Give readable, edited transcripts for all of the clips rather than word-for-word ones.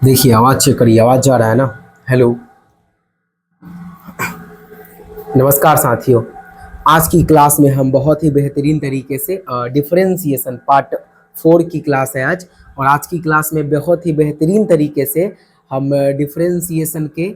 देखिए आवाज़ चेक करिए, आवाज़ जा रहा है ना। हेलो, नमस्कार साथियों। आज की क्लास में हम बहुत ही बेहतरीन तरीके से डिफरेंशिएशन पार्ट 4 की क्लास है आज। और आज की क्लास में बहुत ही बेहतरीन तरीके से हम डिफरेंशिएशन के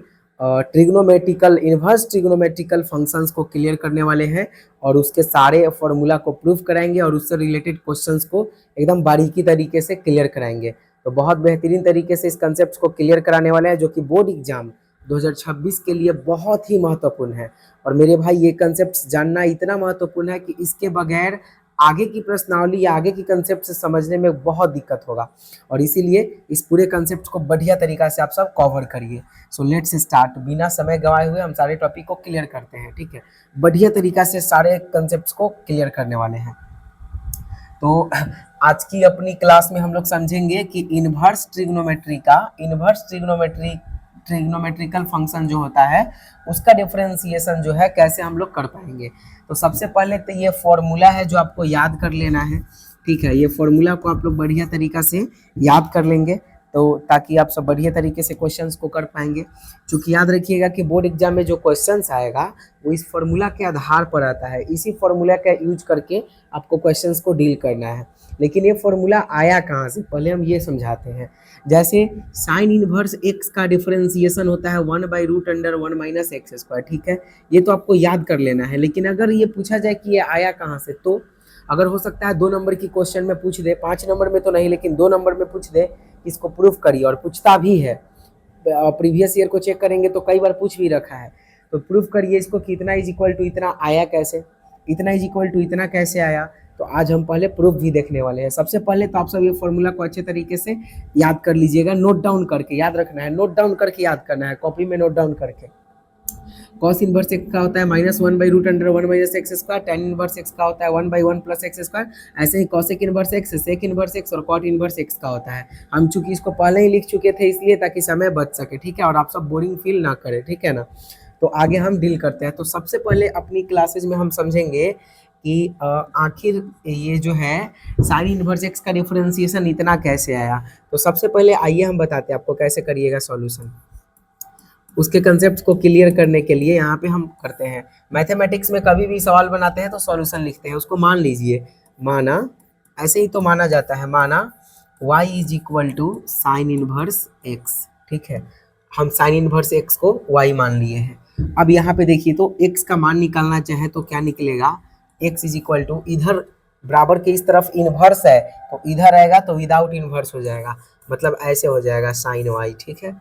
ट्रिग्नोमेट्रिकल इन्वर्स ट्रिग्नोमेट्रिकल फंक्शंस को क्लियर करने वाले हैं और उसके सारे फॉर्मूला को प्रूव कराएंगे और उससे रिलेटेड क्वेश्चंस को एकदम बारीकी तरीके से क्लियर कराएंगे। तो बहुत बेहतरीन तरीके से इस कंसेप्ट को क्लियर कराने वाले हैं जो कि बोर्ड एग्जाम 2026 के लिए बहुत ही महत्वपूर्ण है। और मेरे भाई ये कंसेप्ट जानना इतना महत्वपूर्ण है कि इसके बगैर आगे की प्रश्नावली या आगे की कंसेप्ट से समझने में बहुत दिक्कत होगा। और इसीलिए इस पूरे कंसेप्ट को बढ़िया तरीका से आप सब कवर करिए। So let's start. बिना समय गवाए हुए हम सारे टॉपिक को क्लियर करते हैं, ठीक है। बढ़िया तरीका से सारे कंसेप्ट को क्लियर करने वाले हैं। तो आज की अपनी क्लास में हम लोग समझेंगे कि इन्वर्स ट्रिग्नोमेट्रिकल फंक्शन जो होता है उसका डिफरेंशिएशन जो है कैसे हम लोग कर पाएंगे। तो सबसे पहले तो ये फॉर्मूला है जो आपको याद कर लेना है, ठीक है। ये फॉर्मूला को आप लोग बढ़िया तरीका से याद कर लेंगे तो ताकि आप सब बढ़िया तरीके से क्वेश्चंस को कर पाएंगे। क्योंकि याद रखिएगा कि बोर्ड एग्जाम में जो क्वेश्चंस आएगा वो इस फॉर्मूला के आधार पर आता है। इसी फॉर्मूला का यूज करके आपको क्वेश्चंस को डील करना है। लेकिन ये फॉर्मूला आया कहाँ से, पहले हम ये समझाते हैं। जैसे साइन इनवर्स एक्स का डिफरेंशिएशन होता है 1/√(1 - x²), ठीक है। ये तो आपको याद कर लेना है। लेकिन अगर ये पूछा जाए कि ये आया कहाँ से, तो अगर हो सकता है 2 नंबर की क्वेश्चन में पूछ दे, 5 नंबर में तो नहीं लेकिन 2 नंबर में पूछ दे, इसको प्रूफ करिए। और पूछता भी है, प्रीवियस ईयर को चेक करेंगे तो कई बार पूछ भी रखा है। तो प्रूफ करिए इसको कि इतना इज इक्वल टू इतना आया कैसे, इतना इज इक्वल टू इतना कैसे आया। तो आज हम पहले प्रूफ भी देखने वाले हैं। सबसे पहले तो आप सब ये फॉर्मूला को अच्छे तरीके से याद कर लीजिएगा, नोट डाउन करके याद रखना है, नोट डाउन करके याद करना है, कॉपी में नोट डाउन करके। कॉस इनवर्स एक्स का होता है -1/√(1 - x²), tan इनवर्स एक्स का होता है 1/1 + x²। ऐसे ही cosec inverse x, sec inverse x और कॉट इनवर्स एक्स का होता है। हम चूंकि इसको पहले ही लिख चुके थे इसलिए ताकि समय बच सके, ठीक है, और आप सब बोरिंग फील ना करें, ठीक है ना। तो आगे हम डील करते हैं। तो सबसे पहले अपनी क्लासेज में हम समझेंगे कि आखिर ये जो है साइन इनवर्स एक्स का डिफरेंशिएशन इतना कैसे आया। तो सबसे पहले आइए हम बताते हैं आपको कैसे करिएगा सॉल्यूशन। उसके कंसेप्ट को क्लियर करने के लिए यहाँ पे हम करते हैं, मैथमेटिक्स में कभी भी सवाल बनाते हैं तो सॉल्यूशन लिखते हैं। उसको मान लीजिए, माना ऐसे ही तो माना जाता है, माना y is equal to sine inverse X, ठीक है। हम साइन इनवर्स एक्स को y मान लिए हैं। अब यहाँ पे देखिए तो x का मान निकालना चाहे तो क्या निकलेगा, x इज इक्वल टू, इधर बराबर के इस तरफ इनवर्स है तो इधर आएगा तो विदाउट इनवर्स हो जाएगा, मतलब ऐसे हो जाएगा साइन y, ठीक है।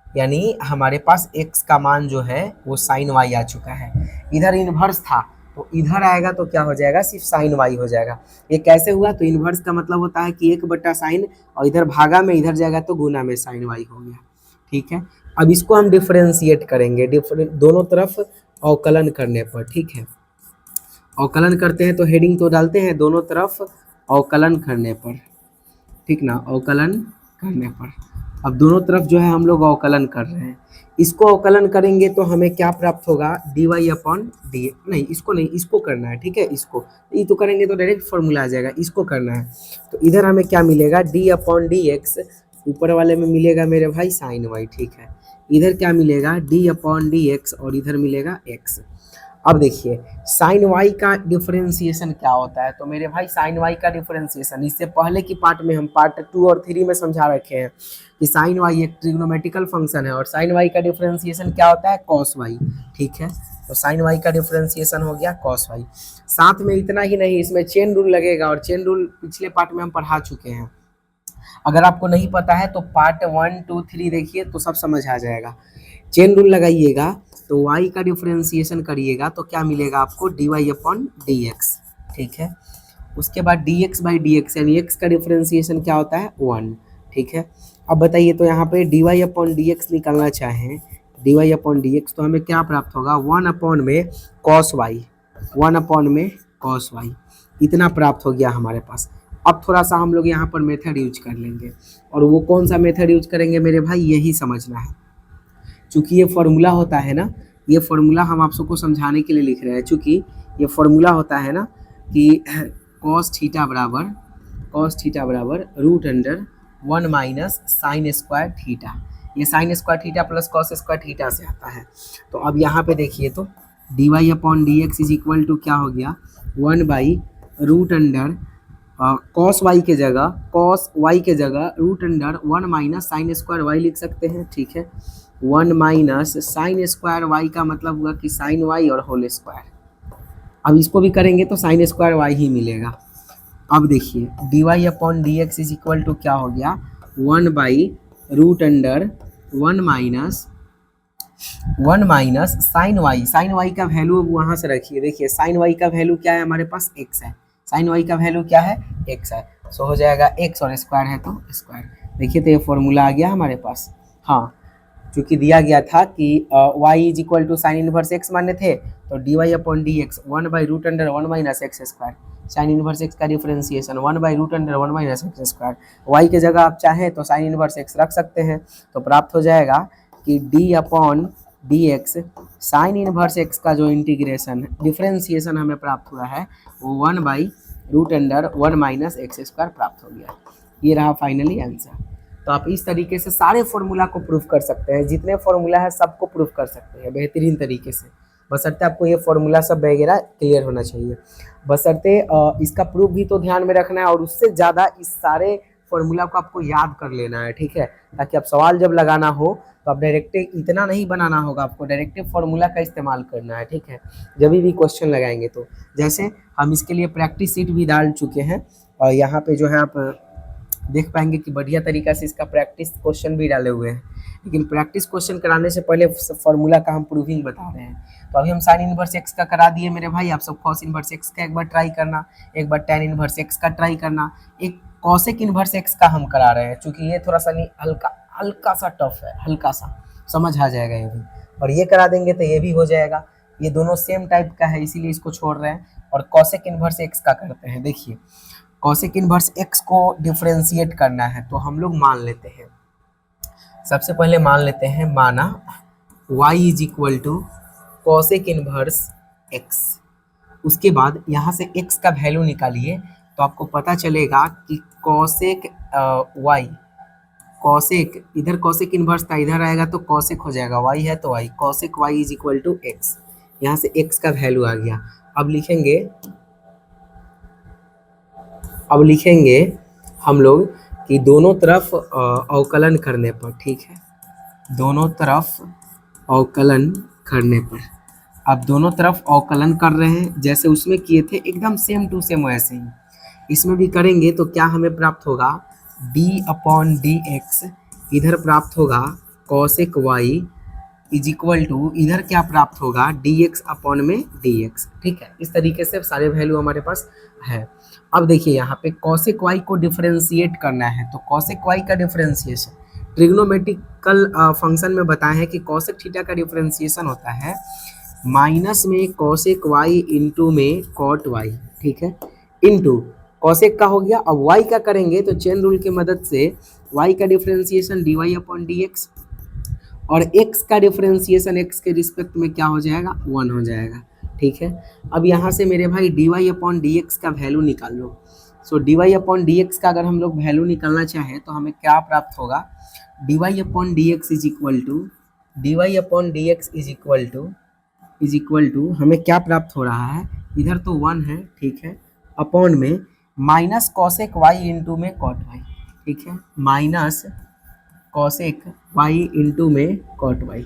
यानी हमारे पास x का मान जो है वो साइन y आ चुका है। इधर इन्वर्स था तो इधर आएगा तो क्या हो जाएगा, सिर्फ साइन y हो जाएगा। ये कैसे हुआ, तो इन्वर्स का मतलब होता है कि 1/sin और इधर भागा में इधर जाएगा तो गुना में साइन y हो गया, ठीक है। अब इसको हम डिफरेंशिएट करेंगे दोनों तरफ अवकलन करने पर, ठीक है। अवकलन करते हैं तो हेडिंग तो डालते हैं दोनों तरफ अवकलन करने पर, ठीक ना, अवकलन करने पर। अब दोनों तरफ जो है हम लोग अवकलन कर रहे हैं। इसको अवकलन करेंगे तो हमें क्या प्राप्त होगा, dy/d, नहीं इसको नहीं, इसको करना है, ठीक है। इसको ये तो करेंगे तो डायरेक्ट फॉर्मूला आ जाएगा, इसको करना है। तो इधर हमें क्या मिलेगा, d/dx, ऊपर वाले में मिलेगा मेरे भाई साइन y, ठीक है। इधर क्या मिलेगा, d/dx और इधर मिलेगा x। अब देखिए साइन y का डिफरेंशिएशन क्या होता है। तो मेरे भाई साइन y का डिफरेंशिएशन इससे पहले की पार्ट में हम पार्ट 2 और 3 में समझा रखे हैं कि साइन y एक ट्रिग्नोमेट्रिकल फंक्शन है और साइन y का डिफरेंशिएशन क्या होता है, कॉस y, ठीक है। तो साइन y का डिफरेंशिएशन हो गया कॉस y। साथ में इतना ही नहीं, इसमें चेन रूल लगेगा और चेन रूल पिछले पार्ट में हम पढ़ा चुके हैं। अगर आपको नहीं पता है तो पार्ट 1, 2, 3 देखिए तो सब समझ आ जाएगा। चेन रूल लगाइएगा तो y का डिफरेंशिएशन करिएगा तो क्या मिलेगा आपको, dy/dx, ठीक है। उसके बाद dx/dx यानी x का डिफरेंशिएशन क्या होता है, 1, ठीक है। अब बताइए तो यहाँ पे dy/dx निकालना चाहें, dy/dx तो हमें क्या प्राप्त होगा, 1 में cos y, 1 में cos y, इतना प्राप्त हो गया हमारे पास। अब थोड़ा सा हम लोग यहाँ पर मेथड यूज कर लेंगे, और वो कौन सा मेथड यूज करेंगे मेरे भाई, यही समझना है। चूँकि ये फॉर्मूला होता है ना, ये फॉर्मूला हम आप सबको समझाने के लिए लिख रहे हैं। चूँकि ये फॉर्मूला होता है ना कि cos थीटा बराबर √(1 1 माइनस साइन स्क्वायर थीटा। ये sine square theta plus cos square theta से आता है। तो अब यहाँ पे देखिए तो D Y upon D x is equal to क्या हो गया, 1 by root under cos Y के जगह root under 1 minus sine square Y लिख सकते हैं, ठीक है। 1 माइनस साइन स्क्वायर वाई का मतलब हुआ कि साइन वाई और होल स्क्वायर। अब इसको भी करेंगे तो साइन स्क्वायर वाई ही मिलेगा। अब देखिए D Y upon D x is equal to क्या हो गया, 1 by root under 1 minus sine Y का वैल्यू वहाँ से रखिए। देखिए साइन वाई का वैल्यू क्या है हमारे पास, एक्स है। साइन वाई का वैल्यू क्या है, एक्स है। सो हो जाएगा एक्स और स्क्वायर है तो स्क्वायर। देखिए तो ये फॉर्मूला आ गया हमारे पास। हाँ, चूँकि दिया गया था कि y is equal to sine inverse x माने थे, तो D Y upon D x 1 by root under 1 minus x square, sine inverse x का differentiation 1 by root under 1 minus x square. Y के जगह आप चाहें तो साइन इनवर्स एक्स रख सकते हैं, तो प्राप्त हो जाएगा कि D upon D x sign inverse x का जो इंटीग्रेशन डिफरेंशिएशन हमें प्राप्त हुआ है वो 1 by root under 1 minus x square प्राप्त हो गया। ये रहा फाइनली आंसर। तो आप इस तरीके से सारे फॉर्मूला को प्रूफ कर सकते हैं, जितने फॉर्मूला है सबको प्रूफ कर सकते हैं बेहतरीन तरीके से, बशर्ते आपको ये फॉर्मूला सब वगैरह क्लियर होना चाहिए। बशर्ते इसका प्रूफ भी तो ध्यान में रखना है, और उससे ज़्यादा इस सारे फॉर्मूला को आपको याद कर लेना है, ठीक है, ताकि आप सवाल जब लगाना हो तो आप डायरेक्टिव इतना नहीं बनाना होगा, आपको डायरेक्टिव फॉर्मूला का इस्तेमाल करना है, ठीक है, जब भी क्वेश्चन लगाएंगे तो। जैसे हम इसके लिए प्रैक्टिस सीट भी डाल चुके हैं, और यहाँ पे जो है आप देख पाएंगे कि बढ़िया तरीका से इसका प्रैक्टिस क्वेश्चन भी डाले हुए हैं। लेकिन प्रैक्टिस क्वेश्चन कराने से पहले फॉर्मूला का हम प्रूविंग बता रहे हैं। तो अभी हम साइन इनवर्स एक्स का करा दिए मेरे भाई, आप सब कॉस इनवर्स एक्स का एक बार ट्राई करना, एक बार टेन इनवर्स एक्स का ट्राई करना, एक कॉसेक इनवर्स एक्स का हम करा रहे हैं, क्योंकि ये थोड़ा सा नहीं हल्का सा टफ है, हल्का सा समझ आ जाएगा ये भी, और ये करा देंगे तो ये भी हो जाएगा। ये दोनों सेम टाइप का है इसीलिए इसको छोड़ रहे हैं। और कॉसेक इनवर्स एक्स का करते हैं। देखिए कॉसेक इनवर्स एक्स को डिफरेंशिएट करना है तो हम लोग मान लेते हैं, सबसे पहले मान लेते हैं, माना y is equal to cosec inverse X. उसके बाद यहाँ से x का वैल्यू निकालिए तो आपको पता चलेगा कि कॉसेक y, कॉसेक इधर कॉसेक इनवर्स था, इधर आएगा तो कॉसेक हो जाएगा, y है तो y, cosec y is equal to X. यहाँ से x का वैल्यू आ गया। अब लिखेंगे हम लोग कि दोनों तरफ अवकलन करने पर, ठीक है, दोनों तरफ अवकलन करने पर, अब दोनों तरफ अवकलन कर रहे हैं जैसे उसमें किए थे, एकदम सेम टू सेम वैसे ही इसमें भी करेंगे तो क्या हमें प्राप्त होगा, d अपॉन डी एक्स, इधर प्राप्त होगा cosec y is equal to, इधर क्या प्राप्त होगा, dx अपॉन में dx, ठीक है। इस तरीके से सारे वैल्यू हमारे पास है। अब देखिए यहाँ पे कॉसेक y को डिफरेंशिएट करना है, तो कॉसेक y का डिफरेंशिएशन ट्रिग्नोमेट्रिकल फंक्शन में बताए हैं कि कॉसेक थीटा का डिफरेंशिएशन होता है माइनस में कॉसेक y इंटू में कॉट y, ठीक है, इंटू कॉसेक का हो गया। अब y का करेंगे तो चेन रूल की मदद से y का differentiation D Y upon D X, और x का डिफरेंशिएशन x के रिस्पेक्ट में क्या हो जाएगा, 1 हो जाएगा, ठीक है। अब यहाँ से मेरे भाई d Y upon D x का वैल्यू निकाल लो। So d Y upon D x का अगर हम लोग वैल्यू निकालना चाहें तो हमें क्या प्राप्त होगा, D Y upon D x is equal to, D Y upon D x is equal to हमें क्या प्राप्त हो रहा है, इधर तो 1 है, ठीक है, अपॉन में माइनस कॉसेक y इंटू में कॉट y, ठीक है, माइनस कॉसेक y इंटू में कॉट y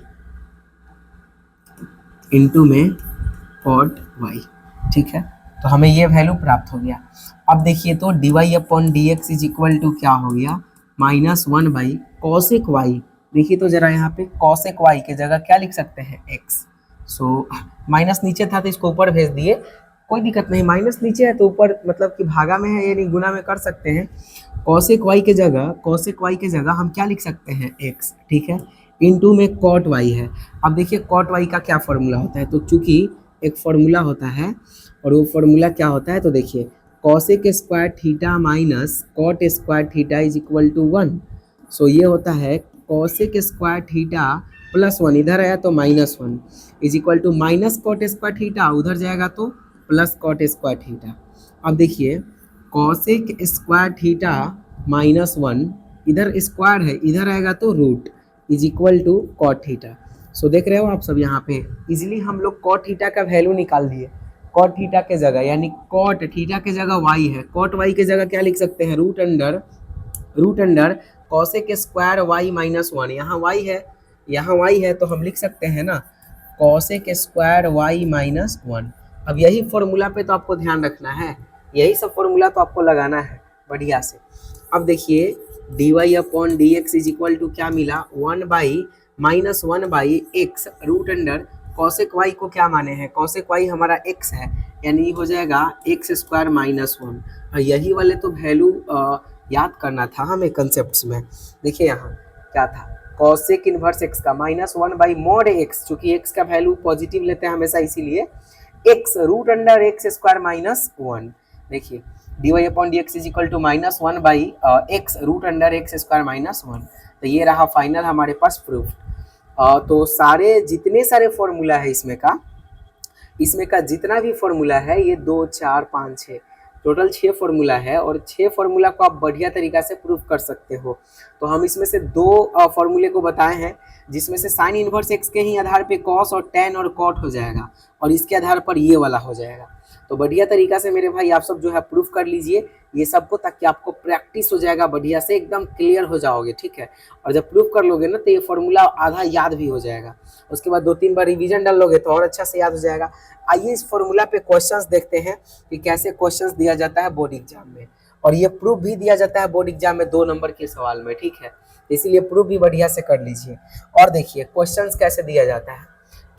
इंटू में कॉट y, ठीक है। तो हमें ये वैल्यू प्राप्त हो गया। अब देखिए तो D Y upon D x is equal to क्या हो गया, -1 बाई कॉसेक y। देखिए तो जरा यहाँ पे कॉसेक y के जगह क्या लिख सकते हैं, x। सो माइनस नीचे था तो इसको ऊपर भेज दिए, कोई दिक्कत नहीं, माइनस नीचे है तो ऊपर मतलब कि भागा में है यानी गुना में कर सकते हैं। कॉसेक y के जगह हम क्या लिख सकते हैं, x, ठीक है, इंटू में कॉट y है। अब देखिए कॉट y का क्या फॉर्मूला होता है, तो चूंकि एक फॉर्मूला होता है और वो फॉर्मूला क्या होता है, तो देखिए cosec square theta minus cot square theta is equal to 1। So ये होता है कॉसेक स्क्वायर थीटा प्लस 1, इधर आया तो -1 is equal to minus cot square theta, उधर जाएगा तो प्लस कॉट स्क्वायर थीटा। अब देखिए कॉसेक स्क्वायर थीटा -1 इधर स्क्वायर है, इधर आएगा तो root is equal to cot theta. So देख रहे हो आप सब यहाँ पे इजिली हम लोग कॉट थीटा का वैल्यू निकाल दिए। कॉट थीटा के जगह यानी कॉट थीटा के जगह वाई है, कॉट वाई के जगह क्या लिख सकते हैं, root under cosec square y minus one. यहाँ वाई है, यहाँ वाई है तो हम लिख सकते हैं ना cosec square y minus one. अब यही फॉर्मूला पे तो आपको ध्यान रखना है, यही सब फॉर्मूला तो आपको लगाना है बढ़िया से। अब देखिए D Y upon D x is equal to क्या मिला, one by minus one by x root under cosec y को क्या माने हैं, कॉसेक वाई हमारा एक्स है यानी हो जाएगा एक्स स्क्वायर माइनस वन। और यही वाले तो वैल्यू याद करना था हमें कंसेप्ट में। देखिए यहाँ क्या था, कॉसेक इनवर्स एक्स का minus one by mod x, चूंकि एक्स का वैल्यू पॉजिटिव लेते हैं हमेशा इसीलिए x root under x square minus one. देखिए D Y upon D x is equal to minus one by x root under x square minus one. तो ये रहा फाइनल हमारे पास प्रूफ। तो सारे जितने सारे फॉर्मूला है इसमें का जितना भी फॉर्मूला है ये 2 4 5 6 टोटल 6 फॉर्मूला है और 6 फॉर्मूला को आप बढ़िया तरीका से प्रूफ कर सकते हो। तो हम इसमें से 2 फॉर्मूले को बताए हैं जिसमें से साइन इनवर्स एक्स के ही आधार पे कॉस और टेन और कॉट हो जाएगा और इसके आधार पर ये वाला हो जाएगा। तो बढ़िया तरीका से मेरे भाई आप सब जो है प्रूफ कर लीजिए ये सबको, ताकि आपको प्रैक्टिस हो जाएगा बढ़िया से, एकदम क्लियर हो जाओगे, ठीक है। और जब प्रूफ कर लोगे ना तो ये फॉर्मूला आधा याद भी हो जाएगा, उसके बाद 2-3 बार रिवीजन डाल लोगे तो और अच्छा से याद हो जाएगा। आइए इस फॉर्मूला पे क्वेश्चंस देखते हैं कि कैसे क्वेश्चंस दिया जाता है बोर्ड एग्जाम में, और ये प्रूफ भी दिया जाता है बोर्ड एग्जाम में 2 नंबर के सवाल में, ठीक है। इसीलिए प्रूफ भी बढ़िया से कर लीजिए। और देखिए क्वेश्चंस कैसे दिया जाता है,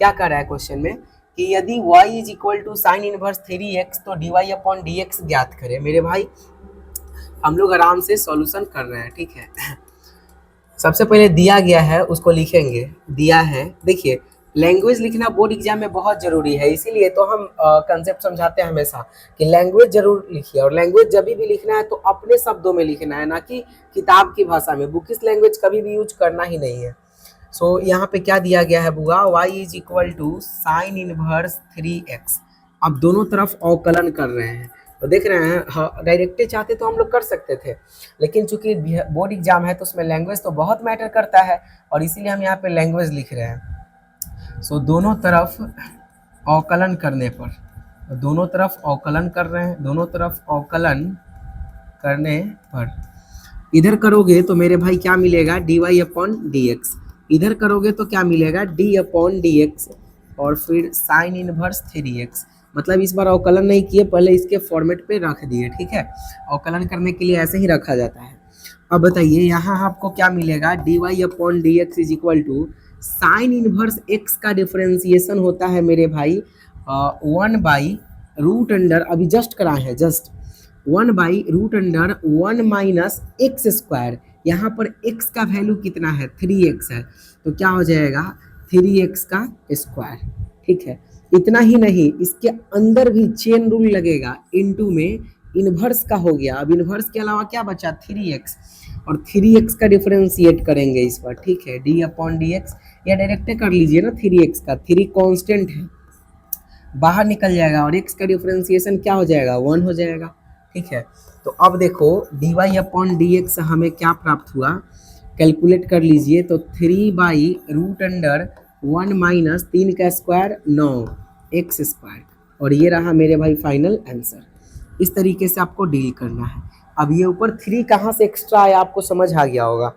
क्या कर रहा है क्वेश्चन में कि यदि y is equal to sine inverse 3x तो D Y upon D x ज्ञात करें। मेरे भाई हम लोग आराम से सॉल्यूशन कर रहे हैं, ठीक है। सबसे पहले दिया गया है उसको लिखेंगे, दिया है। देखिए लैंग्वेज लिखना बोर्ड एग्जाम में बहुत जरूरी है, इसीलिए तो हम कंसेप्ट समझाते हैं हमेशा कि लैंग्वेज जरूर लिखिए, और लैंग्वेज जब भी लिखना है तो अपने शब्दों में लिखना है, ना कि किताब की भाषा में। बुकिश लैंग्वेज कभी भी यूज करना ही नहीं है। सो यहाँ पे क्या दिया गया है बुआ, y is equal to sine inverse 3x। अब दोनों तरफ अवकलन कर रहे हैं तो देख रहे हैं, हाँ डायरेक्टली चाहते तो हम लोग कर सकते थे, लेकिन चूंकि बोर्ड एग्जाम है तो उसमें लैंग्वेज तो बहुत मैटर करता है और इसीलिए हम यहाँ पे लैंग्वेज लिख रहे हैं। सो दोनों तरफ अवकलन करने पर, दोनों तरफ अवकलन कर रहे हैं, दोनों तरफ अवकलन करने पर इधर करोगे तो मेरे भाई क्या मिलेगा, d Y upon D x. इधर करोगे तो क्या मिलेगा, डी अपॉन डी एक्स और फिर साइन इनवर्स 3x। मतलब इस बार अवकलन नहीं किए, पहले इसके फॉर्मेट पे रख दिए, ठीक है। अवकलन करने के लिए ऐसे ही रखा जाता है। अब बताइए यहाँ आपको क्या मिलेगा, d Y upon D x is equal to sine inverse x का डिफरेंशिएशन होता है मेरे भाई 1 बाई रूट अंडर, अभी जस्ट कराए हैं, just 1 by root under 1 minus x square. यहाँ पर x का वैल्यू कितना है, 3x है, तो क्या हो जाएगा 3x का स्क्वायर, ठीक है। इतना ही नहीं, इसके अंदर भी चेन रूल लगेगा, इनटू में इन्वर्स का हो गया। अब इन्वर्स के अलावा क्या बचा, 3x, और 3x का डिफरेंशिएट करेंगे इस पर, ठीक है। डी अपॉन डी एक्स या डायरेक्ट कर लीजिए ना, 3x का 3 कांस्टेंट है, बाहर निकल जाएगा और x का डिफरेंशिएशन क्या हो जाएगा, 1 हो जाएगा, ठीक है। तो अब देखो d Y upon D x हमें क्या प्राप्त हुआ, कैलकुलेट कर लीजिए। तो 3 बाई रूट अंडर 1 माइनस 3 का स्क्वायर 9 एक्स स्क्वायर, और ये रहा मेरे भाई फाइनल आंसर। इस तरीके से आपको डील करना है। अब ये ऊपर 3 कहाँ से एक्स्ट्रा आया आपको समझ आ गया होगा,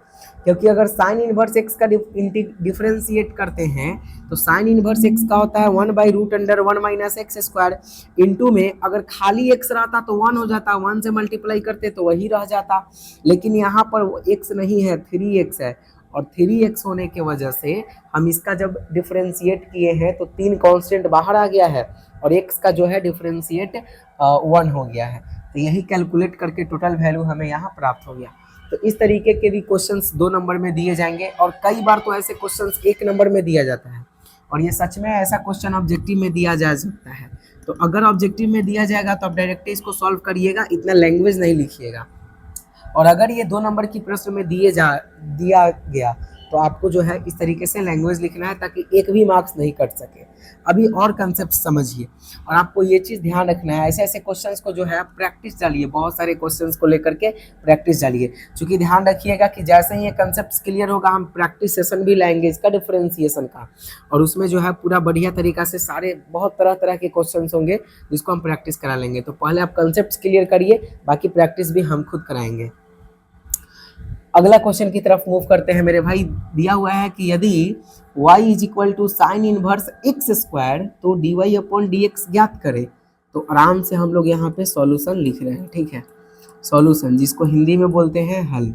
क्योंकि अगर साइन इनवर्स एक्स का डिफरेंशिएट करते हैं तो साइन इनवर्स एक्स का होता है 1 by root under 1 minus x square, into में अगर खाली एक्स रहता तो 1 हो जाता, 1 से मल्टीप्लाई करते तो वही रह जाता, लेकिन यहाँ पर एक्स नहीं है, 3x है, और 3x होने के वजह से हम इसका जब डिफरेंशिएट किए हैं तो 3 कांस्टेंट बाहर आ गया है और x का जो है डिफरेंशिएट 1 हो गया है। तो यही कैलकुलेट करके टोटल वैल्यू हमें यहाँ प्राप्त हो गया। तो इस तरीके के भी क्वेश्चंस 2 नंबर में दिए जाएंगे, और कई बार तो ऐसे क्वेश्चंस 1 नंबर में दिया जाता है, और ये सच में ऐसा क्वेश्चन ऑब्जेक्टिव में दिया जा सकता है। तो अगर ऑब्जेक्टिव में दिया जाएगा तो आप डायरेक्टली इसको सॉल्व करिएगा, इतना लैंग्वेज नहीं लिखिएगा। और अगर ये 2 नंबर की प्रश्न में दिया गया तो आपको जो है इस तरीके से लैंग्वेज लिखना है ताकि एक भी मार्क्स नहीं कट सके। अभी और कंसेप्ट समझिए, और आपको ये चीज़ ध्यान रखना है, ऐसे ऐसे क्वेश्चंस को जो है आप प्रैक्टिस डालिए, बहुत सारे क्वेश्चंस को लेकर के प्रैक्टिस डालिए। क्योंकि ध्यान रखिएगा कि जैसे ही ये कंसेप्ट क्लियर होगा हम प्रैक्टिस सेशन भी लाएंगे इसका डिफरेंशिएशन का, और उसमें जो है पूरा बढ़िया तरीका से सारे बहुत तरह तरह के क्वेश्चंस होंगे जिसको हम प्रैक्टिस करा लेंगे। तो पहले आप कंसेप्ट क्लियर करिए, बाकी प्रैक्टिस भी हम खुद कराएंगे। अगला क्वेश्चन की तरफ मूव करते हैं मेरे भाई। दिया हुआ है कि यदि y is equal to sine inverse x square तो dy अपॉन डी एक्स ज्ञात करें। तो आराम से हम लोग यहाँ पे सॉल्यूशन लिख रहे हैं, ठीक है, सॉल्यूशन जिसको हिंदी में बोलते हैं हल।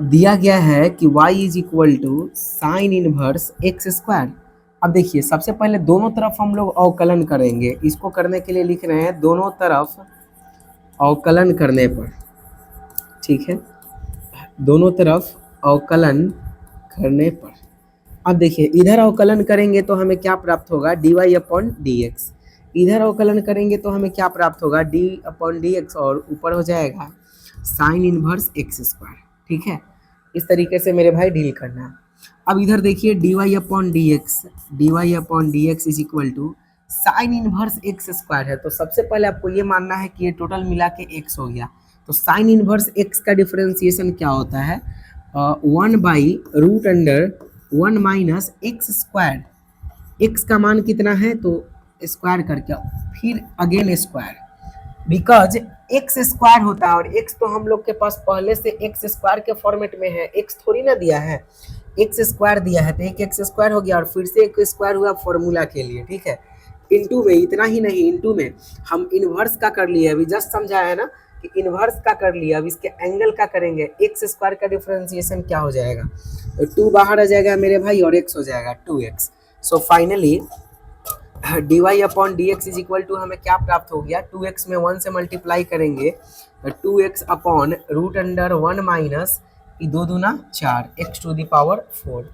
दिया गया है कि y is equal to sine inverse x square. अब देखिए सबसे पहले दोनों तरफ हम लोग अवकलन करेंगे। इसको करने के लिए लिख रहे हैं दोनों तरफ अवकलन करने पर, ठीक है, दोनों तरफ अवकलन करने पर। अब देखिए इधर अवकलन करेंगे तो हमें क्या प्राप्त होगा, D Y upon D x. इधर अवकलन करेंगे तो हमें क्या प्राप्त होगा, डी अपॉन डी एक्स, और ऊपर हो जाएगा साइन इनवर्स एक्स स्क्वायर, ठीक है। इस तरीके से मेरे भाई डील करना है। अब इधर देखिए D Y upon D x is equal to sine inverse x square है। तो सबसे पहले आपको ये मानना है कि ये टोटल मिला के एक्स हो गया। तो साइन इनवर्स एक्स का डिफरेंशिएशन क्या होता है, 1 by root under 1 minus x square. X का मान कितना है तो स्क्वायर करके फिर again square, because x square होता है और एक्स तो हम लोग के पास पहले से एक्स स्क्वायर के फॉर्मेट में है, एक्स थोड़ी ना दिया है, एक्स स्क्वायर दिया है, तो एक एक्स स्क्वायर हो गया और फिर से एक स्क्वायर हुआ फॉर्मूला के लिए, ठीक है। इनटू में, इतना ही नहीं, इनटू में हम इनवर्स का कर लिए, अभी जस्ट समझाया है ना कि इनवर्स का कर लिया। अब इसके एंगल का करेंगे, एक्स स्क्वायर का डिफरेंशिएशन क्या हो जाएगा, तो 2 बाहर आ जाएगा मेरे भाई और x हो जाएगा 2x। So finally d Y upon D x is equal to हमें क्या प्राप्त हो गया, 2x में 1 से मल्टीप्लाई करेंगे तो 2x upon root under 1 minus 2 दूना 4 x to the power 4,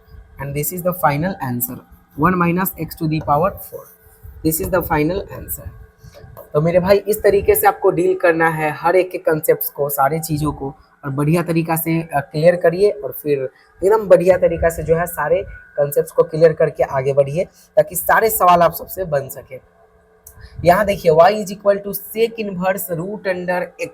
and this is the final answer, 1 minus x to the power 4, this is the final answer. तो मेरे भाई इस तरीके से आपको डील करना है हर एक के कंसेप्ट्स को, सारी चीज़ों को, और बढ़िया तरीका से क्लियर करिए, और फिर एकदम बढ़िया तरीका से जो है सारे कंसेप्ट्स को क्लियर करके आगे बढ़िए ताकि सारे सवाल आप सबसे बन सके। यहाँ देखिए y is equal to sec inverse root under x,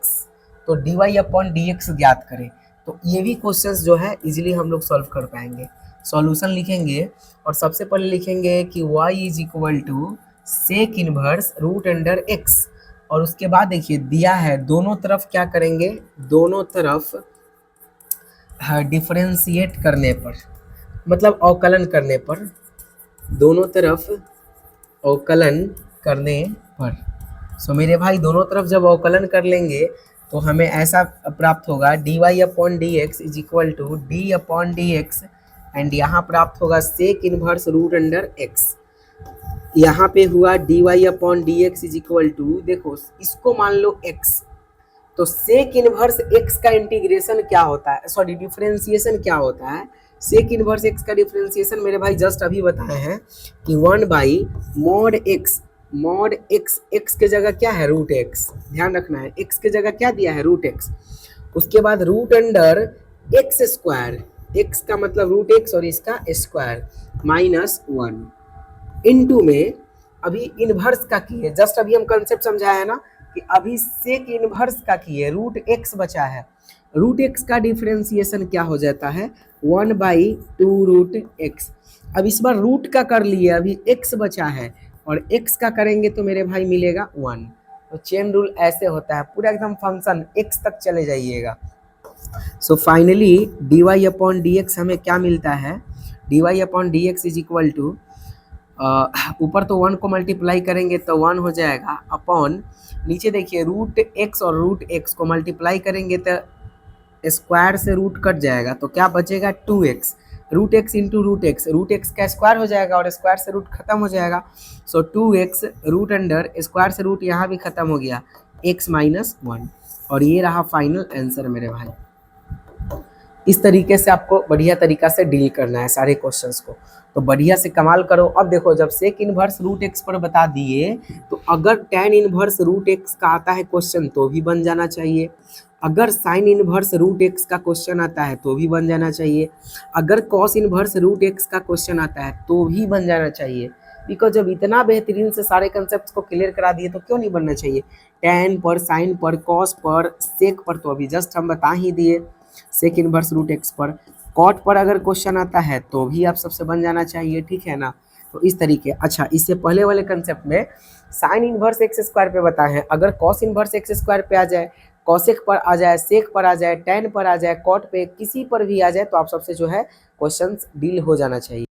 तो D Y upon D x ज्ञात करें। तो ये भी क्वेश्चंस जो है इजीली हम लोग सॉल्व कर पाएंगे। सॉल्यूशन लिखेंगे और सबसे पहले लिखेंगे कि y is equal to sec inverse root under x, और उसके बाद देखिए दिया है दोनों तरफ क्या करेंगे, दोनों तरफ डिफरेंशिएट करने पर, मतलब अवकलन करने पर, दोनों तरफ अवकलन करने पर। सो मेरे भाई दोनों तरफ जब अवकलन कर लेंगे तो हमें ऐसा प्राप्त होगा D Y upon D x is equal to d upon D x, and यहाँ प्राप्त होगा sec inverse root under x. यहाँ पे हुआ d Y upon D x is equal to, देखो इसको मान लो x, तो सेक इनवर्स x का इंटीग्रेशन क्या होता है, सॉरी डिफरेंशिएशन क्या होता है, सेक इनवर्स x का डिफरेंशिएशन मेरे भाई जस्ट अभी बताए हैं कि 1 by mod x, mod x, x के जगह क्या है रूट x, ध्यान रखना है x के जगह क्या दिया है रूट x, उसके बाद root under x square, x का मतलब रूट x और इसका स्क्वायर माइनस 1, इनटू में अभी इनवर्स का किए, जस्ट अभी हम कंसेप्ट समझाया है ना कि अभी सेक इनवर्स का किए, रूट x बचा है, रूट x का डिफरेंशिएशन क्या हो जाता है 1 बाई 2 रूट x। अब इस बार रूट का कर लिए, अभी x बचा है और x का करेंगे तो मेरे भाई मिलेगा 1। तो चेन रूल ऐसे होता है, पूरा एकदम फंक्शन x तक चले जाइएगा। So finally d Y upon D x हमें क्या मिलता है, d Y upon D x is equal to, ऊपर तो 1 को मल्टीप्लाई करेंगे तो 1 हो जाएगा, अपॉन नीचे देखिए रूट x और रूट x को मल्टीप्लाई करेंगे तो स्क्वायर से रूट कट जाएगा तो क्या बचेगा 2x, root x into root x का स्क्वायर हो जाएगा और स्क्वायर से रूट खत्म हो जाएगा। सो 2x रूट अंडर स्क्वायर से रूट यहाँ भी खत्म हो गया, x माइनस 1, और ये रहा फाइनल आंसर मेरे भाई। इस तरीके से आपको बढ़िया तरीका से डील करना है सारे क्वेश्चंस को, तो बढ़िया से कमाल करो। अब देखो जब सेक इनवर्स रूट एक्स पर बता दिए तो अगर tan इनवर्स रूट एक्स का आता है क्वेश्चन तो भी बन जाना चाहिए, अगर साइन इनवर्स रूट एक्स का क्वेश्चन आता है तो भी बन जाना चाहिए, अगर कॉस इनवर्स रूट एक्स का क्वेश्चन आता है तो भी बन जाना चाहिए। बिकॉज जब इतना बेहतरीन से सारे कंसेप्ट को क्लियर करा दिए तो क्यों नहीं बनना चाहिए। टेन पर, साइन पर, कॉस पर, सेक पर तो अभी जस्ट हम बता ही दिए, सेक इनवर्स रूट एक्स पर। कॉट पर अगर क्वेश्चन आता है तो भी आप सबसे बन जाना चाहिए, ठीक है ना। तो इस तरीके। अच्छा, इससे पहले वाले कंसेप्ट में साइन इनवर्स एक्स स्क्वायर पे बताए हैं, अगर कॉस इनवर्स एक्स स्क्वायर पे आ जाए, कॉसेक पर आ जाए, सेक पर आ जाए, टेन पर आ जाए, कॉट पे किसी पर भी आ जाए तो आप सबसे जो है क्वेश्चंस डील हो जाना चाहिए।